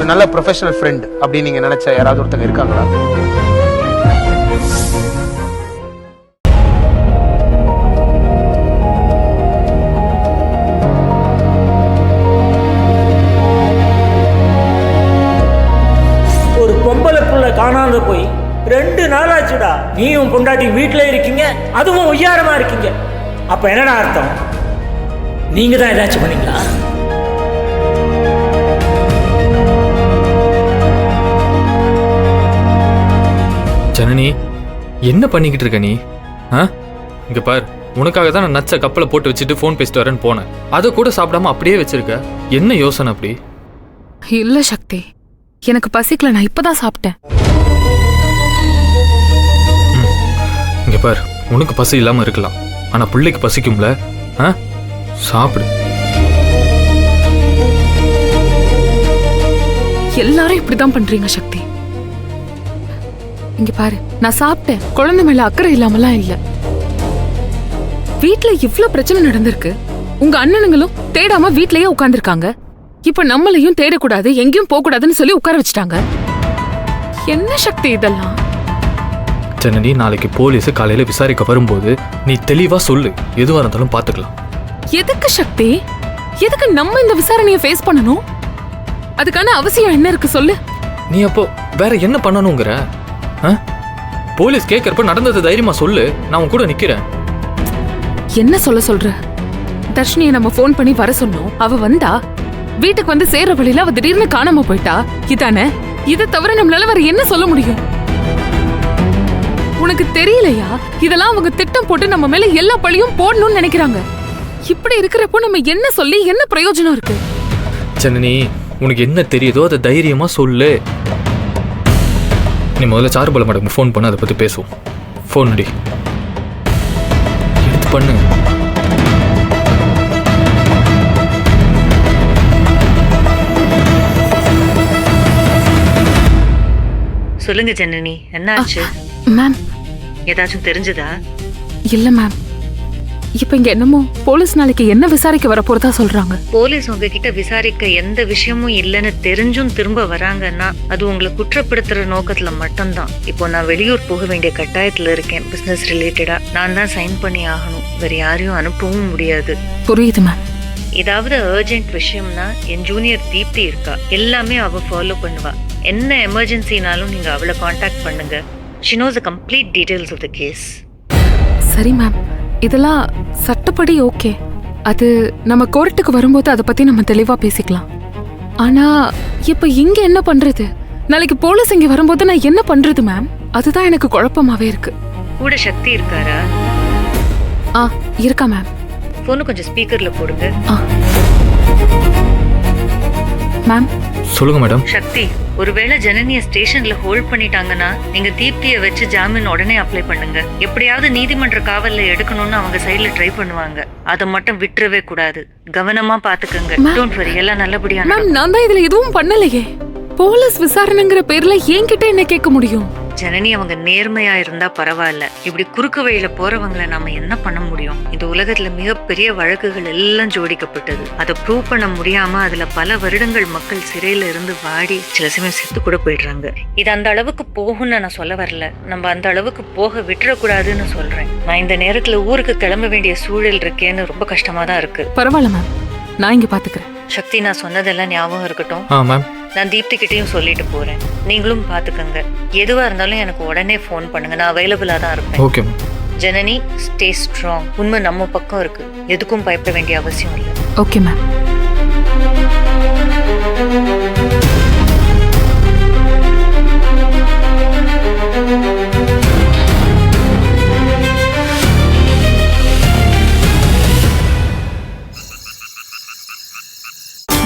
ஒரு நல்ல professional friend அப்படின்னு நீங்க நினைச்ச யாராவது ஒருத்தங்க இருக்காங்களா? ஒரு பொம்பளை புள்ள காணாத போய் 2 நாள் ஆச்சுடா. நீயும் பொண்டாட்டி வீட்டில் இருக்கீங்க, அதுவும் ஒய்யாரமா இருக்கீங்க. அப்ப என்னடா அர்த்தம்? நீங்க தான் ஏதாச்சும் பண்ணீங்களா? ஜனனி, என்ன பண்ணிக்கிட்டு இருக்க நீ? இங்க பார், உனக்காக தான் நான் நச்ச கப்பலை போட்டு வச்சுட்டு ஃபோன் பேசிட்டு வரேன்னு போனேன். அதை கூட சாப்பிடாம அப்படியே வச்சிருக்க. என்ன யோசனை அப்படி? இல்ல சக்தி, எனக்கு பசிக்கல, நான் இப்பதான் சாப்பிட்டேன். இங்க பார், உனக்கு பசி இல்லாம இருக்கலாம், ஆனா பிள்ளைக்கு பசிக்கும்ல. சாப்பிடு. எல்லாரும் இப்படிதான் பண்றீங்க சக்தி. இங்க பாரு, நான் சாப்பிட்டேன். குழந்தை மேல அக்கறை இல்லாமலாம் இல்ல. வீட்டுல இவ்ளோ பிரச்சனை நடந்திருக்கு. உங்க அண்ணனுங்களும் தேடாம வீட்லயே உட்கார்ந்துருக்காங்க. இப்ப நம்மளையும் தேடக்கூடாது, எங்கேயும் போக கூடாதுன்னு சொல்லி உட்கார வச்சுட்டாங்க. என்ன சக்தி இதெல்லாம்? ஜனனி, நாளைக்கு போலீஸ் காலையில விசாரிக்க வரும்போது நீ தெளிவா சொல்லு. எதுவா இருந்தாலும் பாத்துக்கலாம். எதுக்கு சக்தி? எதுக்கு நம்ம இந்த விசாரணையை ஃபேஸ் பண்ணணும்? அதுக்கான அவசியம் என்ன இருக்கு சொல்லு. நீ அப்போ வேற என்ன பண்ணணுங்கிற? போலீஸ் கேட்கறப்ப நடந்தது தைரியமா சொல்லு, நான் உன் கூட நிக்கிறேன். என்ன சொல்ற? தர்ஷினியை நம்ம ஃபோன் பண்ணி வர சொன்னோம், அவ வந்தா. வீட்டுக்கு வந்து சேர்ற வழியில அவ திடீர்னு காணாம போயிட்டா. இதானே? இதை தவிர நம்மளால வேற என்ன சொல்ல முடியும்? உனக்கு தெரியலையா? இதெல்லாம் அவங்க திட்டம் போட்டு நம்ம மேல எல்லா பழியும் போடணும்னு நினைக்கிறாங்க. இப்படி இருக்கிறப்போ நம்ம என்ன சொல்லி என்ன பிரயோஜனம் இருக்கு? ஜனனி, உனக்கு என்ன தெரியுதோ அதை தைரியமா சொல்லு. நீ முதல்ல சாருபால மேடம் ஃபோன் பண்ண, அதை பத்தி பேசுவோம். ஃபோன் அடி, எடுத்து பண்ணு. சொல்லுங்க ஜனனி, என்னாச்சு? மேம், ஏதாச்சும் தெரிஞ்சதா? இல்ல மேம், இப்ப இங்க என்னமோ போலீஸ் நாளைக்கு என்ன விசாரிக்க வர போறதா சொல்றாங்க. போலீஸ் உங்ககிட்ட விசாரிக்க எந்த விஷயமும் இல்லைன்னு தெரிஞ்சும் திரும்ப வராங்கன்னா அது உங்களை குற்றப்படுத்துற நோக்கத்துல மட்டும்தான். இப்போ நான் வெளியூர் போக வேண்டிய கட்டாயத்துல இருக்கேன், பிசினஸ் ரிலேட்டடா. நான் தான் சைன் பண்ணி ஆகணும், வேற யாரையும் அனுப்பவும் முடியாது. புரியுது மேம். ஏதாவது அர்ஜென்ட் விஷயம்னா என் ஜூனியர் தீப்தி இருக்கா, எல்லாமே அவ ஃபாலோ பண்ணுவா. என்ன எமர்ஜென்சினாலும் நீங்க அவளை காண்டாக்ட் பண்ணுங்க. she knows the complete details of the case. சரி மேம், இதெல்லாம் சட்டப்படி ஓகே. அது நம்ம கோர்ட்டுக்கு வரும்போது அதை பத்தி நம்ம தெளிவா பேசிக்கலாம். ஆனா இப்ப இங்க என்ன பண்றது? நாளைக்கு போலீஸ் இங்க வரும்போது நான் என்ன பண்றது மேம்? அதுதான் எனக்கு குழப்பமாவே இருக்கு. கூட சக்தி இருக்காரா? இருக்கா மேம். போனு கொஞ்சம் ஸ்பீக்கர்ல போடுங்க. மேம் சொல்லுங்க மேடம். சக்தி, ஒருவேளை ஜனனிய ஸ்டேஷன்ல ஹோல்ட் பண்ணிட்டாங்கன்னா நீங்க தீப்தியை வச்சு ஜாமீன் உடனே அப்ளை பண்ணுங்க. எப்படியாவது நீதிமன்ற காவல்ல எடுக்கணும்னு அவங்க சைடுல ட்ரை பண்ணுவாங்க. அதை மட்டும் விட்டுறவே கூடாது. கவனமா பாத்துக்கங்க. டோன்ட் வரி, எல்லாம் நல்லபடியா. மேம், நான் தான் இதுல எதுவும் பண்ணலையே. போலீஸ் விசாரணைங்கிற பேர்ல என்கிட்ட என்ன கேட்க முடியும்? ஜனனி அவங்க நேர்மையா இருந்தா பரவாயில்ல. இப்படி குறுக்கு வழியில போறவங்களை நாம என்ன பண்ண முடியும்? இந்த உலகத்துல மிகப்பெரிய வழக்குகள் எல்லாம் ஜோடிக்கப்பட்டது. அதை ப்ரூவ் பண்ண முடியாம அதுல பல வருடங்கள் மக்கள் சிறையில இருந்து வாடி சில சமயம் செத்து கூட போயிடுறாங்க. இது அந்த அளவுக்கு போகும்னு நான் சொல்ல வரல, நம்ம அந்த அளவுக்கு போக விட்டுறக்கூடாதுன்னு சொல்றேன். நான் இந்த நேரத்துல ஊருக்கு கிளம்ப வேண்டிய சூழல் இருக்கேன்னு ரொம்ப கஷ்டமா தான் இருக்கு. பரவாயில்ல மேம், நான் இங்க பாத்துக்கிறேன். சக்தி, நான் சொன்னதெல்லாம் ஞாபகம் இருக்கட்டும். மேம், நான் தீப்தி கிட்டையும் சொல்லிட்டு போறேன். நீங்களும் பாத்துக்கங்க. எதுவா இருந்தாலும் எனக்கு உடனே ஃபோன் பண்ணுங்க, நான் அவைலபிளா தான் இருப்பேன். Okay ma'am. Janani, stay strong. உண்மை நம்ம பக்கம் இருக்கு, எதுக்கும் பயப்பட வேண்டிய அவசியம் இல்லை. Okay ma'am.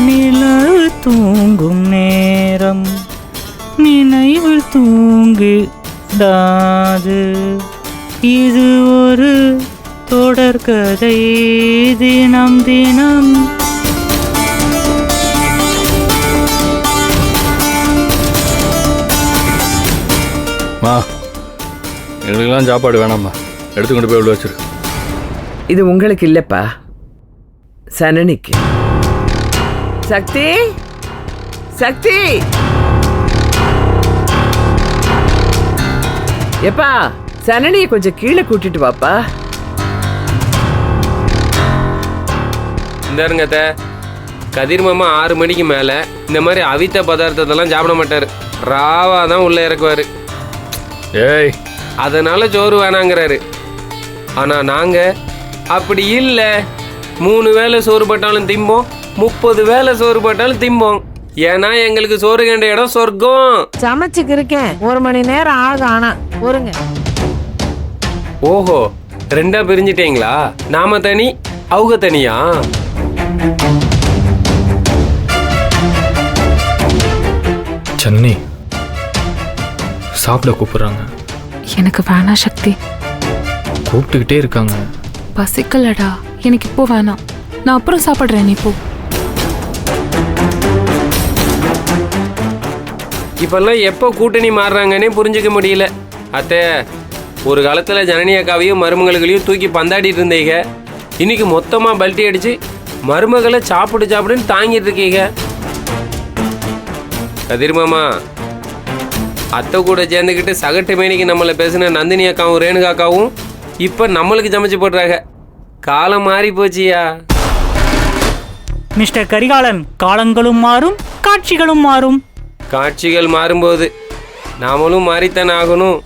நிலவு தூங்கும் நேரம் நினைவில் தூங்கிடாது. இது ஒரு தொடர்கதை, தினம் தினம். எங்களுக்கெல்லாம் சாப்பாடு வேணாம்மா, எடுத்துக்கொண்டு போய் உள்ள வச்சிரு. இது உங்களுக்கு இல்லப்பா, சனனிக்கு. சக்தி, சக்தி எப்பா சனனிய கொஞ்சம் கீழே கூட்டிட்டு வாப்பா. இந்தாருங்க அத்தை, கதிர் மாமா 6 மணிக்கு மேலே இந்த மாதிரி அவித்த பதார்த்தத்தெல்லாம் சாப்பிட மாட்டார். ராவா தான் உள்ளே இறக்குவார். ஏய், அதனால சோறு வேணாங்கிறாரு. ஆனால் நாங்கள் அப்படி இல்லை. 3 வேளை சோறு பட்டாலும் திம்போம், 30 வேளை சோறு பட்டாலும் திம்போம். ஏன்னா எங்களுக்கு சோறு கண்ட இடம் சொர்க்கம். சமைச்சுக்கு இருக்கேன், 1 மணி நேரம் ஆகும். ஆனா ஒருங்க. ஓஹோ, 2ஆ பிரிஞ்சிட்டீங்களா? நாம தனி, அவங்க தனியா? ஜனனி சாப்பிட கூப்பிடுறாங்க. எனக்கு வேணாம் சக்தி, கூப்பிட்டுக்கிட்டே இருக்காங்க. பசிக்கலடா, எனக்கு இப்போ வேணாம். நான் அப்புறம் சாப்பிட்றேன், நீ போ. இப்பெல்லாம் எப்போ கூட்டணி மாறுறாங்கன்னே புரிஞ்சுக்க முடியல. அத்தை, ஒரு காலத்தில் ஜனனி அக்காவையும் மருமகளையும் தூக்கி பந்தாடிட்டு இருந்தீங்க. இன்னைக்கு மொத்தமாக பல்ட்டி அடித்து மருமகளை சாப்பிடுன்னு தாங்கிட்டு இருக்கீங்க. கதிர் மாமா, அத்தை கூட சேர்ந்துக்கிட்டு சகட்டு மேனிக்கு நம்மளை பேசின நந்தினி அக்காவும் ரேணுகா அக்காவும் இப்போ நம்மளுக்கு சமைச்சு போடுறாங்க. காலம் மாறி போச்சியா. மிஸ்டர் கரிகாலன், காலங்களும் மாறும், காட்சிகளும் மாறும். காட்சிகள் மாறும்போது நாமளும் மாறித்தான் ஆகணும்.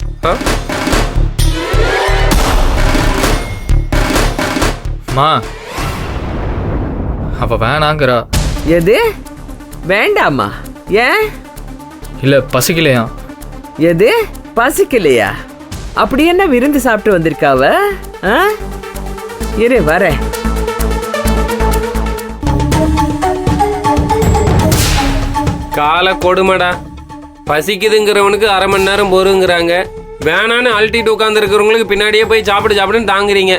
மா, அவ வேணாங்கிறா. எது வேண்டாமா? ஏன்? இல்ல பசிக்கலையா? எது பசிக்கலையா? அப்படி என்ன விருந்து சாப்பிட்டு வந்திருக்காவ? ஆ? இரு வரேன். கால கொடுமடா. பசிக்குதுங்கிறவனுக்கு 1/2 மணி நேரம் பொறுங்கிறாங்க. வேணான்னு அழட்டிட்டு உட்காந்துருக்கிறவங்களுக்கு பின்னாடியே போய் சாப்பிடுன்னு தாங்குறீங்க.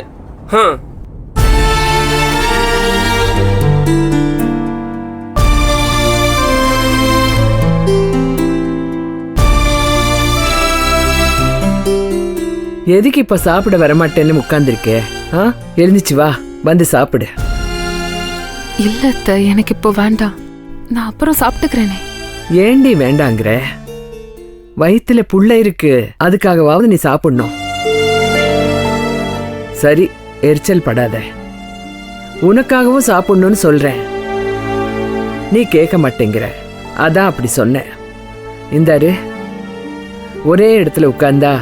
எதுக்கு இப்ப சாப்பிட வரமாட்டேன்னு உட்கார்ந்துருக்கே? எழுந்துச்சு வா, வந்து சாப்பிடு. இல்ல அத்தை, எனக்கு இப்போ வேண்டாம். நான் அப்புறம் சாப்பிட்டுக்கிறேனே. ஏண்டி வேண்டாங்கிற? வயித்துல புள்ள இருக்கு, அதுக்காகவாவது நீ சாப்பிடணும். சரி, எரிச்சல் படாத. உனக்காகவும் சாப்பிடணும்னு சொல்றேன், நீ கேட்க மாட்டேங்கிற. அதான் அப்படி சொன்னேன். இந்தாரு, ஒரே இடத்துல உட்கார்ந்தா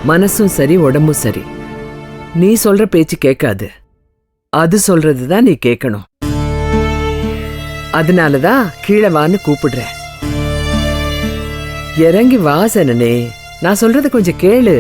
மனசும் சரி உடம்பும் சரி. நீ சொல்ற பேச்சு கேட்காது, அது சொல்றதுதான் நீ கேட்கணும். அதனாலதான் கீழே வான்னு கூப்பிடுறேன். இறங்கி வாசனே, நான் சொல்றத கொஞ்சம் கேளு.